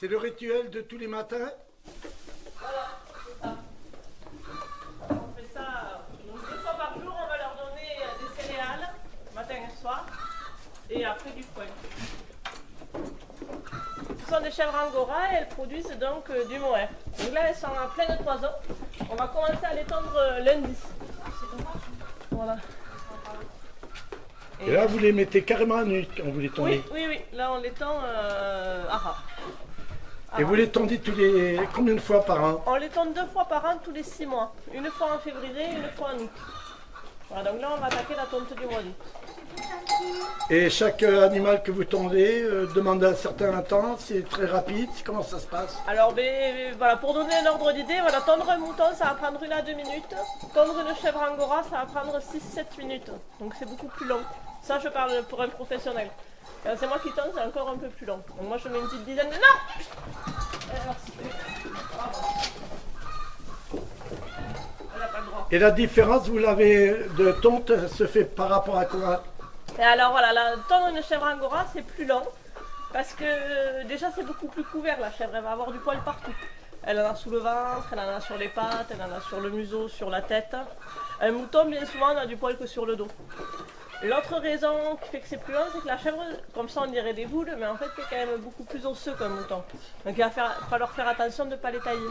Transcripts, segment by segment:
C'est le rituel de tous les matins? Voilà, c'est ça. On fait ça donc 2 fois par jour, on va leur donner des céréales, matin et soir, et après du foin. Ce sont des chèvres angora et elles produisent donc du mohair. Donc là, elles sont en pleine toison. On va commencer à les tondre lundi. Voilà. Et là, vous les mettez carrément à nu quand vous les tondez? Oui, oui, oui. Là, on les tend à ras. Et vous les tondez combien de fois par an? On les tond 2 fois par an, tous les 6 mois. Une fois en février et une fois en août. Voilà, donc là, on va attaquer la tonte du mois d'août. Et chaque animal que vous tondez demande un certain temps, c'est très rapide, comment ça se passe? Alors, voilà, pour donner un ordre d'idée, voilà, tondre un mouton, ça va prendre 1 à 2 minutes. Tondre une chèvre angora, ça va prendre 6-7 minutes. Donc c'est beaucoup plus long. Ça, je parle pour un professionnel. C'est moi qui tonde, c'est encore un peu plus long. Donc moi, je mets une petite dizaine de... Non! Elle n'a pas le droit. Et la différence, vous l'avez de tonte, se fait par rapport à quoi? Et alors voilà, tondre une chèvre angora, c'est plus long. Parce que déjà, c'est beaucoup plus couvert, la chèvre. Elle va avoir du poil partout. Elle en a sous le ventre, elle en a sur les pattes, elle en a sur le museau, sur la tête. Un mouton, bien souvent, n'a du poil que sur le dos. L'autre raison qui fait que c'est plus long, c'est que la chèvre, comme ça on dirait des boules, mais en fait c'est quand même beaucoup plus osseux qu'un mouton. Donc il va falloir faire attention de ne pas les tailler.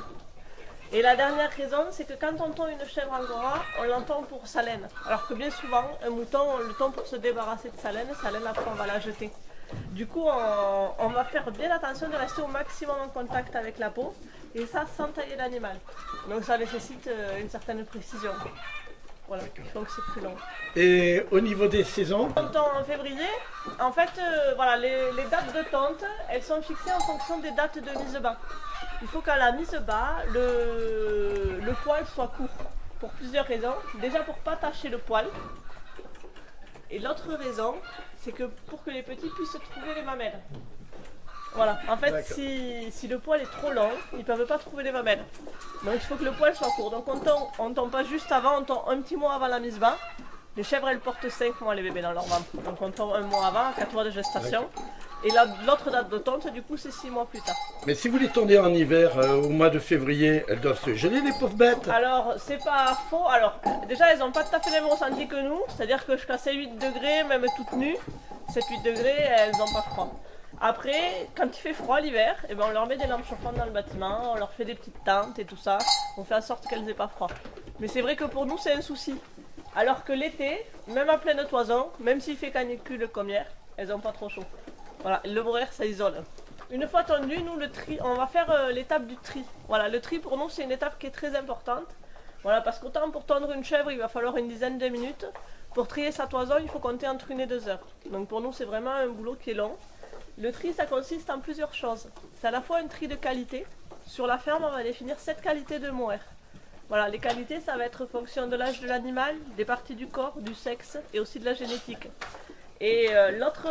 Et la dernière raison, c'est que quand on tond une chèvre angora, on l'entend pour sa laine. Alors que bien souvent, un mouton, on le tond pour se débarrasser de sa laine après on va la jeter. Du coup, on va faire bien attention de rester au maximum en contact avec la peau, et ça sans tailler l'animal. Donc ça nécessite une certaine précision. Voilà, donc c'est plus long. Et au niveau des saisons? On tond en février. En fait, voilà, les dates de tonte, elles sont fixées en fonction des dates de mise bas. Il faut qu'à la mise bas, le poil soit court. Pour plusieurs raisons. Déjà pour ne pas tacher le poil. Et l'autre raison, c'est que pour que les petits puissent trouver les mamelles. Voilà, en fait, si le poil est trop long, ils ne peuvent pas trouver les mamelles. Donc il faut que le poil soit court. Donc on ne tond pas juste avant, on tond un petit mois avant la mise bas. Les chèvres, elles portent 5 mois les bébés dans leur ventre. Donc on tond 1 mois avant, 4 mois de gestation. Et l'autre date de tonte, du coup, c'est 6 mois plus tard. Mais si vous les tondez en hiver, au mois de février, elles doivent se geler, les pauvres bêtes? Alors, c'est pas faux. Alors, déjà, elles n'ont pas tout à fait le même ressenti que nous. C'est-à-dire que jusqu'à 7-8 degrés, même toutes nues, 7-8 degrés, elles n'ont pas froid. Après, quand il fait froid l'hiver, eh ben on leur met des lampes chauffantes dans le bâtiment, on leur fait des petites tentes et tout ça. On fait en sorte qu'elles n'aient pas froid. Mais c'est vrai que pour nous, c'est un souci. Alors que l'été, même en pleine toison, même s'il fait canicule comme hier, elles n'ont pas trop chaud. Voilà, le mohair, ça isole. Une fois tondu, nous, le tri, on va faire l'étape du tri. Voilà, le tri pour nous, c'est une étape qui est très importante. Voilà, parce qu'autant pour tondre une chèvre, il va falloir une dizaine de minutes. Pour trier sa toison, il faut compter entre 1 et 2 heures. Donc pour nous, c'est vraiment un boulot qui est long. Le tri, ça consiste en plusieurs choses. C'est à la fois un tri de qualité. Sur la ferme, on va définir 7 qualités de mohair. Voilà, les qualités, ça va être en fonction de l'âge de l'animal, des parties du corps, du sexe et aussi de la génétique. Et l'autre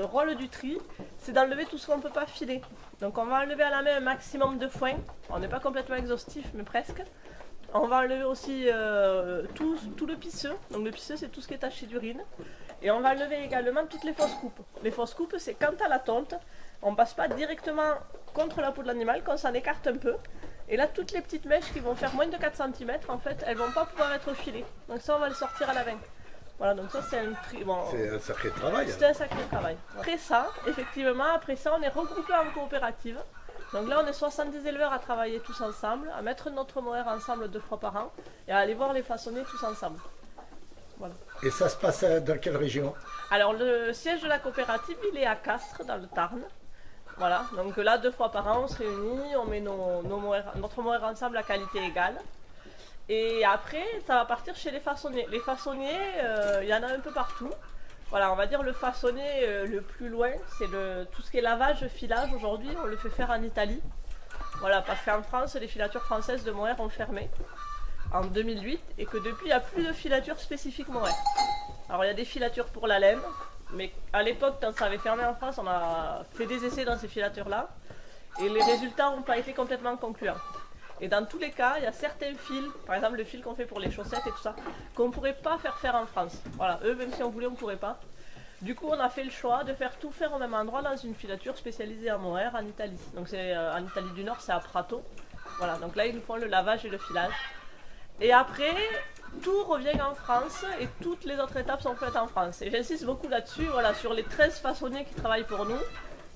rôle du tri, c'est d'enlever tout ce qu'on ne peut pas filer. Donc on va enlever à la main un maximum de foin. On n'est pas complètement exhaustif, mais presque. On va enlever aussi tout le pisseux. Donc le pisseux, c'est tout ce qui est taché d'urine. Et on va enlever également toutes les fausses coupes. Les fausses coupes, c'est quand à la tonte, on ne passe pas directement contre la peau de l'animal, qu'on s'en écarte un peu. Et là, toutes les petites mèches qui vont faire moins de 4 cm, en fait, elles ne vont pas pouvoir être filées. Donc ça, on va les sortir à la main. Voilà, donc ça c'est un tri. Bon, c'est un sacré travail. C'est un sacré travail. Après ça, effectivement, on est regroupés en coopérative. Donc là, on est 70 éleveurs à travailler tous ensemble, à mettre notre mohair ensemble 2 fois par an et à aller voir les façonner tous ensemble. Voilà. Et ça se passe dans quelle région? Alors le siège de la coopérative, il est à Castres, dans le Tarn. Voilà, donc là 2 fois par an, on se réunit, on met notre mohair ensemble à qualité égale. Et après, ça va partir chez les façonniers. Les façonniers, il y en a un peu partout. Voilà, on va dire le façonnier le plus loin, c'est tout ce qui est lavage, filage. Aujourd'hui, on le fait faire en Italie. Voilà, parce qu'en France, les filatures françaises de mohair ont fermé en 2008 et que depuis, il n'y a plus de filature spécifique mohair. Alors, il y a des filatures pour la laine, mais à l'époque, quand ça avait fermé en France, on a fait des essais dans ces filatures-là et les résultats n'ont pas été complètement concluants. Et dans tous les cas, il y a certains fils, par exemple le fil qu'on fait pour les chaussettes et tout ça, qu'on ne pourrait pas faire en France. Voilà, eux, même si on voulait, on ne pourrait pas. Du coup, on a fait le choix de faire tout faire au même endroit dans une filature spécialisée en mohair en Italie. Donc c'est en Italie du Nord, c'est à Prato. Voilà, donc là ils nous font le lavage et le filage. Et après, tout revient en France et toutes les autres étapes sont faites en France. Et j'insiste beaucoup là-dessus, voilà, sur les 13 façonniers qui travaillent pour nous,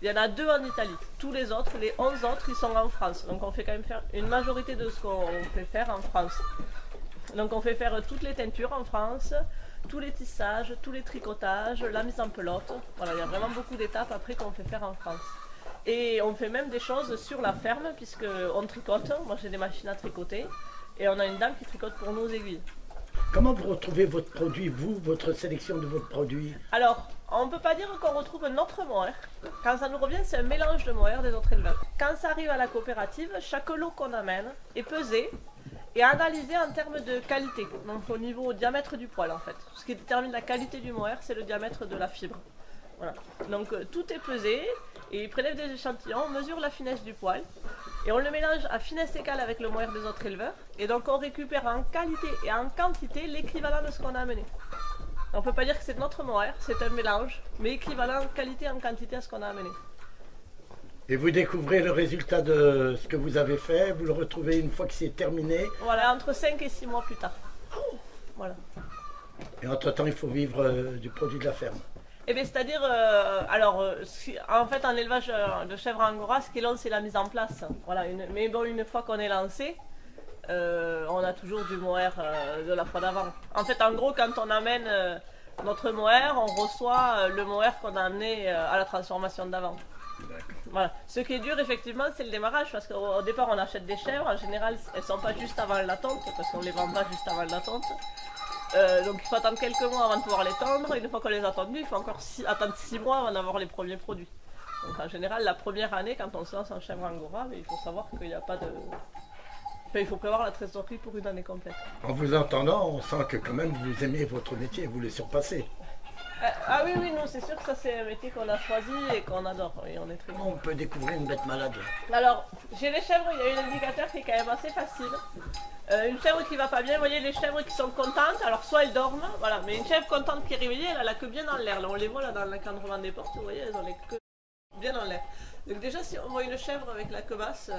il y en a 2 en Italie. Tous les autres, les 11 autres, ils sont en France. Donc on fait quand même faire une majorité de ce qu'on fait faire en France. Donc on fait faire toutes les teintures en France, tous les tissages, tous les tricotages, la mise en pelote. Voilà, il y a vraiment beaucoup d'étapes après qu'on fait faire en France. Et on fait même des choses sur la ferme, puisqu'on tricote. Moi j'ai des machines à tricoter. Et on a une dame qui tricote pour nous aux aiguilles. Comment vous retrouvez votre produit, vous, votre sélection de votre produit? Alors, on ne peut pas dire qu'on retrouve notre mohair. Quand ça nous revient, c'est un mélange de mohair des autres éleveurs. Quand ça arrive à la coopérative, chaque lot qu'on amène est pesé et analysé en termes de qualité. Donc au niveau diamètre du poil en fait. Ce qui détermine la qualité du mohair, c'est le diamètre de la fibre. Voilà. Donc tout est pesé et ils prélèvent des échantillons, on mesure la finesse du poil et on le mélange à finesse égale avec le mohair des autres éleveurs. Et donc on récupère en qualité et en quantité l'équivalent de ce qu'on a amené. On ne peut pas dire que c'est notre mohair, c'est un mélange, mais équivalent en qualité et en quantité à ce qu'on a amené. Et vous découvrez le résultat de ce que vous avez fait, vous le retrouvez une fois que c'est terminé. Voilà, entre 5 et 6 mois plus tard. Voilà. Et entre-temps, il faut vivre du produit de la ferme. Eh bien, c'est-à-dire, en fait, en élevage de chèvres angora, ce qui est long, c'est la mise en place. Voilà, mais bon, une fois qu'on est lancé, on a toujours du mohair de la fois d'avant. En fait, en gros, quand on amène notre mohair, on reçoit le mohair qu'on a amené à la transformation d'avant. Voilà. Ce qui est dur, effectivement, c'est le démarrage, parce qu'au départ, on achète des chèvres. En général, elles ne sont pas juste avant la tonte, parce qu'on ne les vend pas juste avant la tonte. Donc il faut attendre quelques mois avant de pouvoir les tondre. Une fois qu'on les a tondus, il faut encore attendre 6 mois avant d'avoir les premiers produits. Donc en général, la première année, quand on se lance en chèvre angora, il faut savoir qu'il n'y a pas de... Enfin, il faut prévoir la trésorerie pour une année complète. En vous entendant, on sent que quand même vous aimez votre métier, vous le surpassez. Ah oui, oui, nous c'est sûr que ça c'est un métier qu'on a choisi et qu'on adore. Et on est très On peut découvrir une bête malade. Alors, chez les chèvres, il y a un indicateur qui est quand même assez facile. Une chèvre qui va pas bien, vous voyez les chèvres qui sont contentes, alors soit elles dorment, voilà, mais une chèvre contente qui est réveillée, elle a la queue bien dans l'air. Là, on les voit là dans l'encadrement des portes, vous voyez, elles ont les queues bien dans l'air. Donc déjà, si on voit une chèvre avec la queue basse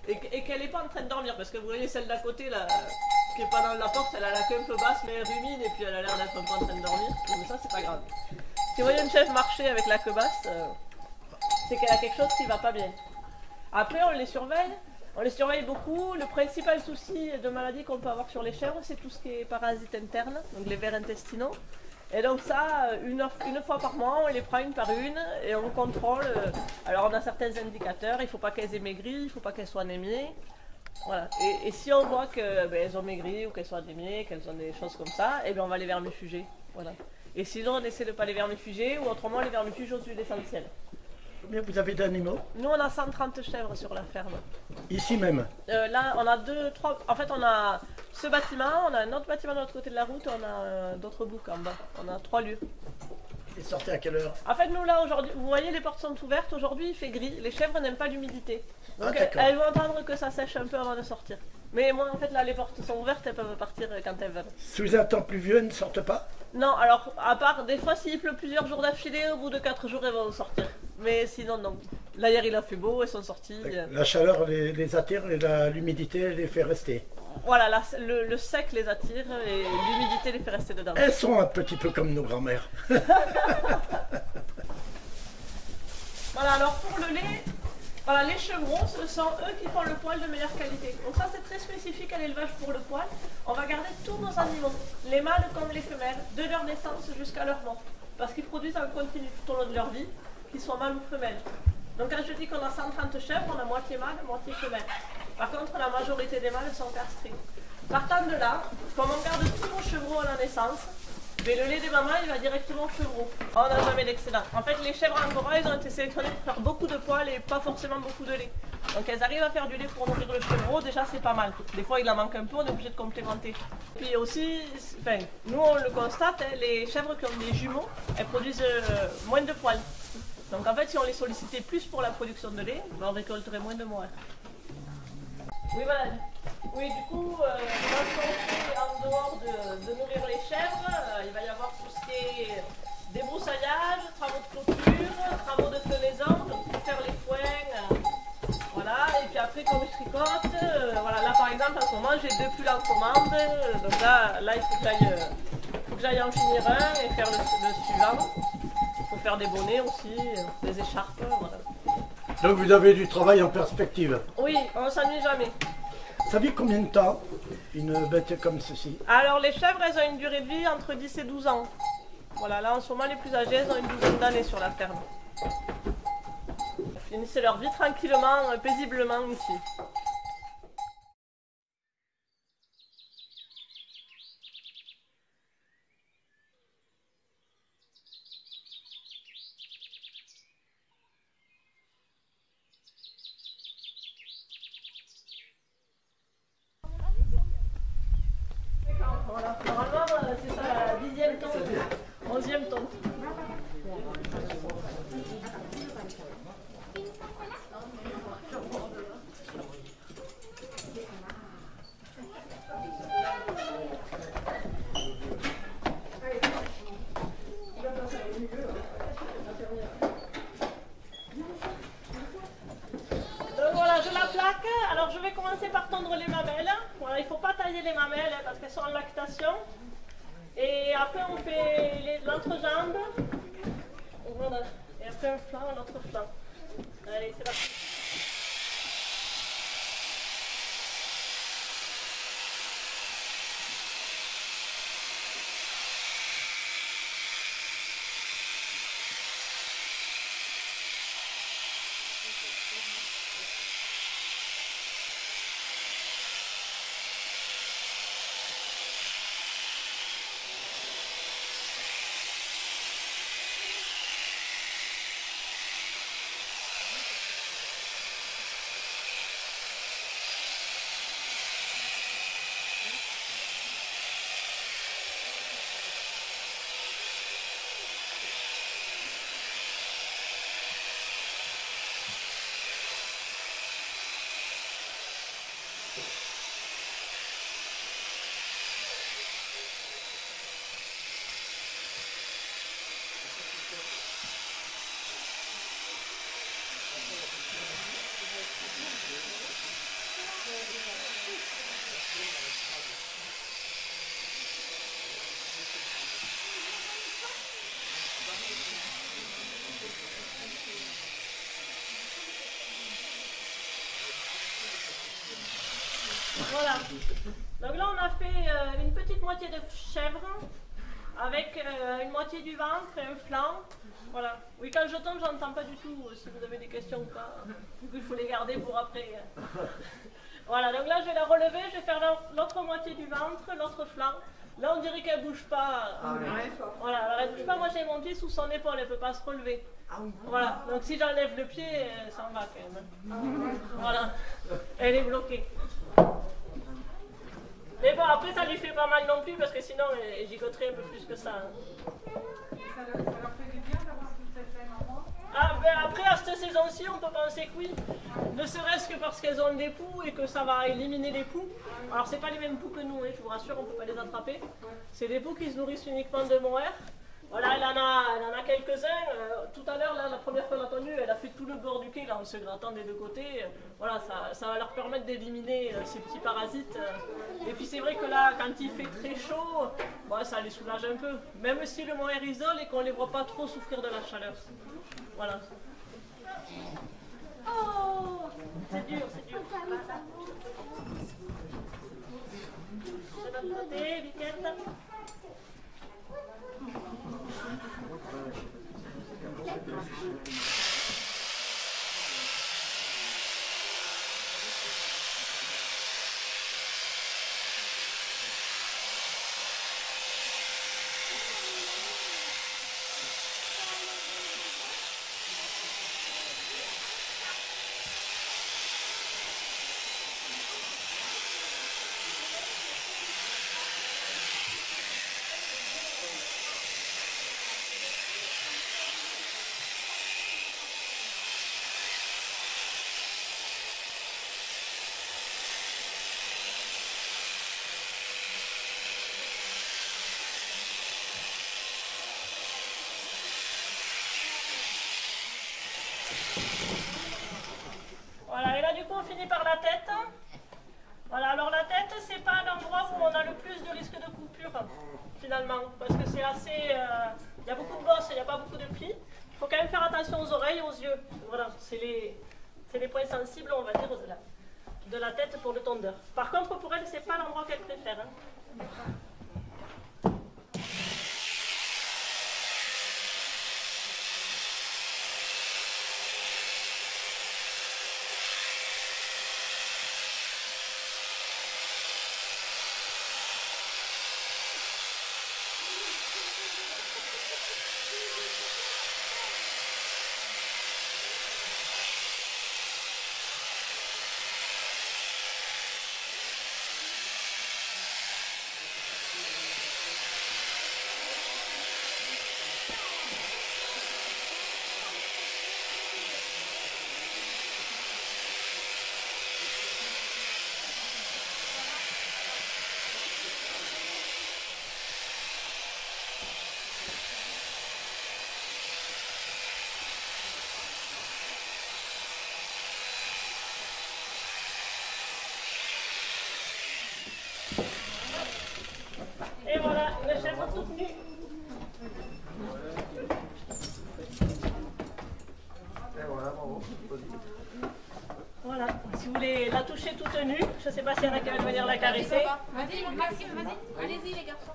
et qu'elle n'est pas en train de dormir, parce que vous voyez celle d'à côté là, qui n'est pas dans la porte, elle a la queue un peu basse, mais elle rumine et puis elle a l'air d'être un peu en train de dormir. Mais ça, c'est pas grave. Si vous voyez une chèvre marcher avec la queue basse, c'est qu'elle a quelque chose qui va pas bien. Après, on les surveille. On les surveille beaucoup. Le principal souci de maladie qu'on peut avoir sur les chèvres, c'est tout ce qui est parasites internes, donc les vers intestinaux. Et donc ça, une fois par mois, on les prend une par une et on contrôle. Alors on a certains indicateurs, il ne faut pas qu'elles aient maigri, il ne faut pas qu'elles soient anémiées. Voilà. Et si on voit qu'elles ont maigri ou qu'elles sont anémiées, qu'elles ont des choses comme ça, et bien on va les vermifuger. Voilà. Et sinon on essaie de ne pas les vermifuger ou autrement on les vermifuge aux huiles essentielles. Combien vous avez d'animaux? Nous on a 130 chèvres sur la ferme. Ici même? Là on a 3... En fait on a ce bâtiment, on a un autre bâtiment de l'autre côté de la route, on a d'autres boucs en bas. On a 3 lieux. Et sortez à quelle heure? En fait nous là aujourd'hui, vous voyez les portes sont ouvertes, aujourd'hui il fait gris, les chèvres n'aiment pas l'humidité. Donc elles vont attendre que ça sèche un peu avant de sortir. Mais moi en fait là les portes sont ouvertes, elles peuvent partir quand elles veulent. Sous un temps pluvieux, elles ne sortent pas? Non, alors à part des fois s'il pleut plusieurs jours d'affilée, au bout de 4 jours elles vont sortir. Mais sinon non. Là hier il a fait beau, elles sont sorties. La chaleur les attire et l'humidité les fait rester. Voilà, là, le sec les attire et l'humidité les fait rester dedans. Elles sont un petit peu comme nos grands-mères. Voilà, alors pour le lait, voilà, les chevrons, ce sont eux qui font le poil de meilleure qualité. Donc ça c'est très spécifique à l'élevage pour le poil. On va garder tous nos animaux, les mâles comme les femelles, de leur naissance jusqu'à leur mort. Parce qu'ils produisent en continu tout au long de leur vie, qu'ils soient mâles ou femelles. Donc quand je dis qu'on a 130 chèvres, on a moitié mâles, moitié femelles. Par contre, la majorité des mâles sont castrés. Partant de là, comme on garde tous nos chevreaux à la naissance, mais le lait des mamans, il va directement au chevreau. On n'a jamais d'excédent. En fait, les chèvres angora, ils ont été sélectionnées pour faire beaucoup de poils et pas forcément beaucoup de lait. Donc elles arrivent à faire du lait pour nourrir le chevreau, déjà c'est pas mal. Des fois il en manque un peu, on est obligé de complémenter. Puis aussi, enfin, nous on le constate, hein, les chèvres qui ont des jumeaux, elles produisent moins de poils. Donc en fait, si on les sollicitait plus pour la production de lait, on récolterait moins de mohair. Oui, voilà. Oui, du coup, en dehors de nourrir les chèvres, il va y avoir tout ce qui est Débroussaillage, travaux de clôture, travaux de fenaison, donc pour faire les foins, voilà, et puis après comme je tricote, voilà, là par exemple en ce moment j'ai 2 pulls en commande, donc là il faut que j'aille en finir un et faire le suivant. Il faut faire des bonnets aussi, des écharpes, voilà. Donc vous avez du travail en perspective. Oui, on ne s'ennuie jamais. Ça vit combien de temps, une bête comme ceci? Alors les chèvres, elles ont une durée de vie entre 10 et 12 ans. Voilà, là en ce moment les plus âgées, elles ont une douzaine d'années sur la ferme. Elles finissent leur vie tranquillement, paisiblement ici. Voilà, normalement c'est ça la 10e tonte, 11e tonte. Donc voilà, je la plaque. Alors je vais commencer par tondre les mamelles. Voilà, il ne faut pas tailler les mamelles parce qu'elles sont en lactation. Et après on fait l'entrejambe. Voilà. Et après un flanc, un autre flanc. Allez, c'est parti. Voilà. Donc là, on a fait une petite moitié de chèvre avec une moitié du ventre et un flanc. Voilà. Oui, quand je tombe, j'entends pas du tout si vous avez des questions ou pas. Du coup, il faut les garder pour après. Voilà, donc là, je vais la relever, je vais faire l'autre moitié du ventre, l'autre flanc. Là, on dirait qu'elle bouge pas. Voilà, alors elle bouge pas. Moi, j'ai mon pied sous son épaule, elle peut pas se relever. Voilà, donc si j'enlève le pied, elle s'en va quand même. Voilà, elle est bloquée. Mais bon, après, ça lui fait pas mal non plus, parce que sinon, elle gigoterait un peu plus que ça. Ça leur fait du bien d'avoir toute cette laine en moins. Ah, ben après, à cette saison-ci, on peut penser que oui. Ne serait-ce que parce qu'elles ont des poux et que ça va éliminer les poux. Alors, c'est pas les mêmes poux que nous, hein, je vous rassure, on peut pas les attraper. C'est des poux qui se nourrissent uniquement de mohair. Voilà, elle en a quelques-uns. Tout à l'heure, la première fois qu'on l'a tendue, elle a fait tout le bord du quai là, en se grattant des deux côtés. Voilà, ça va leur permettre d'éliminer ces petits parasites. Et puis c'est vrai que là, quand il fait très chaud, bon, ça les soulage un peu. Même si le mohair isole et qu'on ne les voit pas trop souffrir de la chaleur. Voilà. Oh, c'est dur, c'est dur. De l'autre côté, Biquette. a le plus de risque de coupure, finalement, parce que c'est assez... il y a beaucoup de bosses, il n'y a pas beaucoup de plis. Il faut quand même faire attention aux oreilles et aux yeux. Voilà, c'est les points sensibles, on va dire, de la tête pour le tondeur. Par contre, pour elle, c'est pas l'endroit qu'elle préfère. Hein. Et voilà, une chèvre toute nue. Voilà, si vous voulez la toucher toute nue, je ne sais pas s'il y en a qui veulent venir la caresser. Vas-y, Maxime, vas-y. Allez-y, les garçons.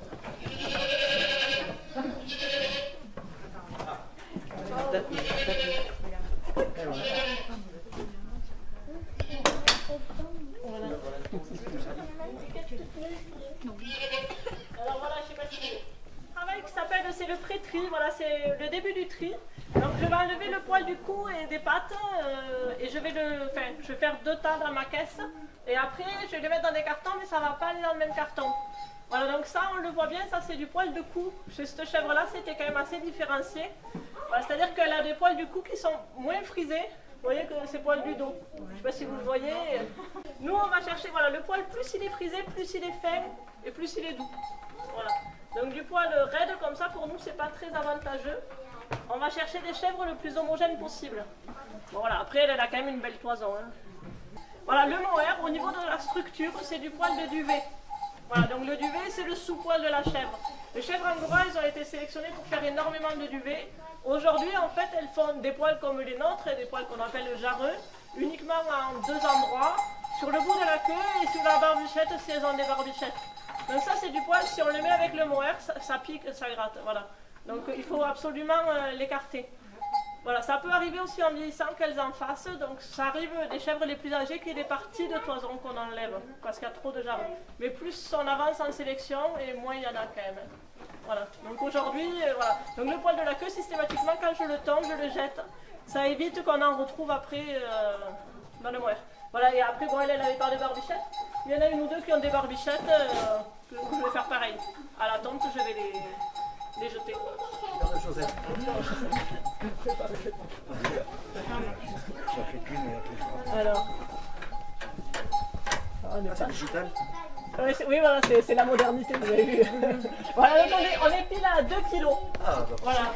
Voilà. Alors voilà, je sais pas si... Le travail qui s'appelle, c'est le pré-tri, voilà, c'est le début du tri. Donc je vais enlever le poil du cou et des pattes et je vais faire 2 tas dans ma caisse et après je vais les mettre dans des cartons mais ça ne va pas aller dans le même carton. Voilà, donc ça on le voit bien, ça c'est du poil de cou. Chez cette chèvre là c'était quand même assez différencié. Voilà, c'est-à-dire qu'elle a des poils du cou qui sont moins frisés. Vous voyez que c'est poil du dos. Je ne sais pas si vous le voyez. Nous on va chercher, voilà, le poil plus il est frisé, plus il est fin et plus il est doux. Voilà. Donc du poil raide comme ça pour nous c'est pas très avantageux. On va chercher des chèvres le plus homogènes possible. Bon, voilà, après elle a quand même une belle toison. Hein. Voilà, le mohair au niveau de la structure c'est du poil de duvet. Voilà, donc le duvet c'est le sous-poil de la chèvre. Les chèvres angora elles ont été sélectionnées pour faire énormément de duvet. Aujourd'hui en fait elles font des poils comme les nôtres, des poils qu'on appelle le jarreux, uniquement en 2 endroits, sur le bout de la queue et sur la barbichette si elles ont des barbichettes. Donc ça c'est du poil, si on le met avec le mohair, ça pique, ça gratte, voilà. Donc il faut absolument l'écarter. Voilà, ça peut arriver aussi en vieillissant qu'elles en fassent, donc ça arrive des chèvres les plus âgées qu'il y ait des parties de toison qu'on enlève, parce qu'il y a trop de jarreux. Mais plus on avance en sélection, et moins il y en a quand même. Voilà, donc aujourd'hui, voilà. Donc le poil de la queue, systématiquement, quand je le tombe, je le jette. Ça évite qu'on en retrouve après dans le mohair. Voilà, et après, bon, elle n'avait pas de barbichettes. Il y en a une ou deux qui ont des barbichettes, que je vais faire pareil. À la tonte, je vais les jeter. Joseph. Alors. C'est digital. Oui, voilà, c'est la modernité, vous avez vu. Voilà, donc on est pile à 2 kilos. Ah, bah. Voilà.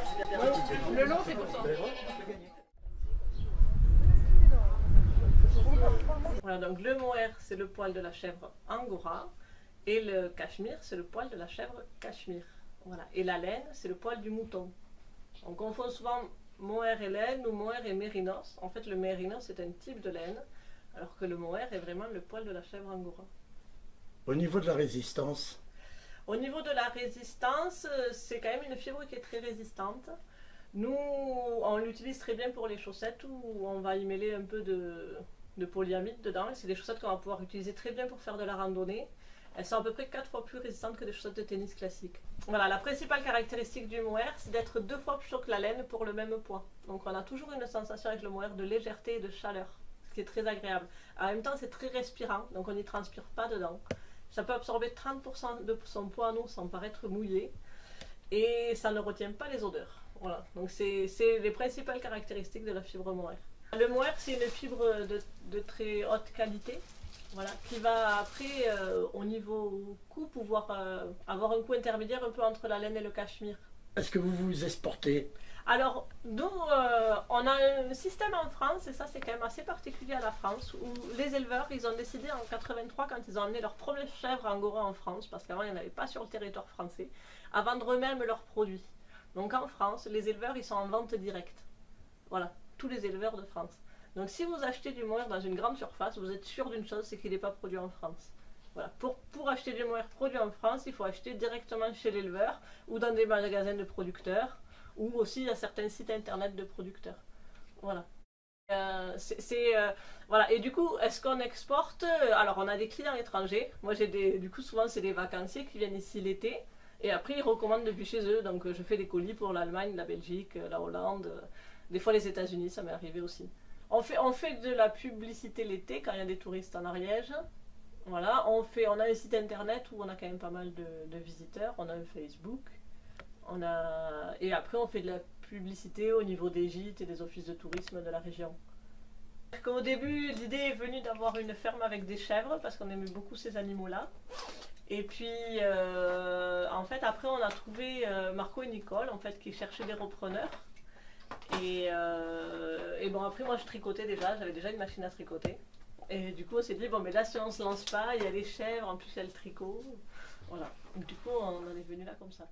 Le long, c'est pour ça. Voilà, donc le mohair, c'est le poil de la chèvre angora. Et le cachemire, c'est le poil de la chèvre cachemire. Voilà. Et la laine, c'est le poil du mouton. On confond souvent mohair et laine ou mohair et mérinos. En fait, le mérinos, c'est un type de laine, alors que le mohair est vraiment le poil de la chèvre angora. Au niveau de la résistance, Au niveau de la résistance, c'est quand même une fibre qui est très résistante. Nous, on l'utilise très bien pour les chaussettes où on va y mêler un peu de polyamide dedans. C'est des chaussettes qu'on va pouvoir utiliser très bien pour faire de la randonnée. Elles sont à peu près 4 fois plus résistantes que des chaussettes de tennis classiques. Voilà, la principale caractéristique du mohair, c'est d'être 2 fois plus chaud que la laine pour le même poids. Donc on a toujours une sensation avec le mohair de légèreté et de chaleur, ce qui est très agréable. En même temps, c'est très respirant, donc on n'y transpire pas dedans. Ça peut absorber 30% de son poids en eau sans paraître mouillé. Et ça ne retient pas les odeurs. Voilà, donc c'est les principales caractéristiques de la fibre mohair. Le mohair, c'est une fibre de très haute qualité. Voilà, qui va après, au niveau coût, pouvoir avoir un coût intermédiaire un peu entre la laine et le cachemire. est-ce que vous vous exportez? Alors, nous, on a un système en France, et ça c'est quand même assez particulier à la France, où les éleveurs, ils ont décidé en 83, quand ils ont amené leurs premières chèvres angora en France, parce qu'avant il n'y en avait pas sur le territoire français, à vendre eux-mêmes leurs produits. Donc en France, les éleveurs, ils sont en vente directe. Voilà, tous les éleveurs de France. Donc si vous achetez du mohair dans une grande surface, vous êtes sûr d'une chose, c'est qu'il n'est pas produit en France. Voilà. Pour acheter du mohair produit en France, il faut acheter directement chez l'éleveur, ou dans des magasins de producteurs, ou aussi à certains sites internet de producteurs. Voilà. Voilà. Et du coup, est-ce qu'on exporte? Alors, on a des clients étrangers. Moi, du coup, souvent, c'est des vacanciers qui viennent ici l'été. Et après, ils recommandent depuis chez eux. Donc, je fais des colis pour l'Allemagne, la Belgique, la Hollande. Des fois, les États-Unis, ça m'est arrivé aussi. On fait de la publicité l'été quand il y a des touristes en Ariège. Voilà. On a un site internet où on a quand même pas mal de visiteurs. On a un Facebook. Et après, on fait de la publicité au niveau des gîtes et des offices de tourisme de la région. Au début, l'idée est venue d'avoir une ferme avec des chèvres parce qu'on aimait beaucoup ces animaux-là. Et puis, en fait, après, on a trouvé Marco et Nicole, en fait, qui cherchaient des repreneurs. Et bon, après, moi, je tricotais déjà, j'avais déjà une machine à tricoter. Et du coup, on s'est dit, bon, mais là, si on se lance pas, il y a les chèvres, en plus, il y a le tricot. Voilà. Donc, du coup, on en est venu là comme ça.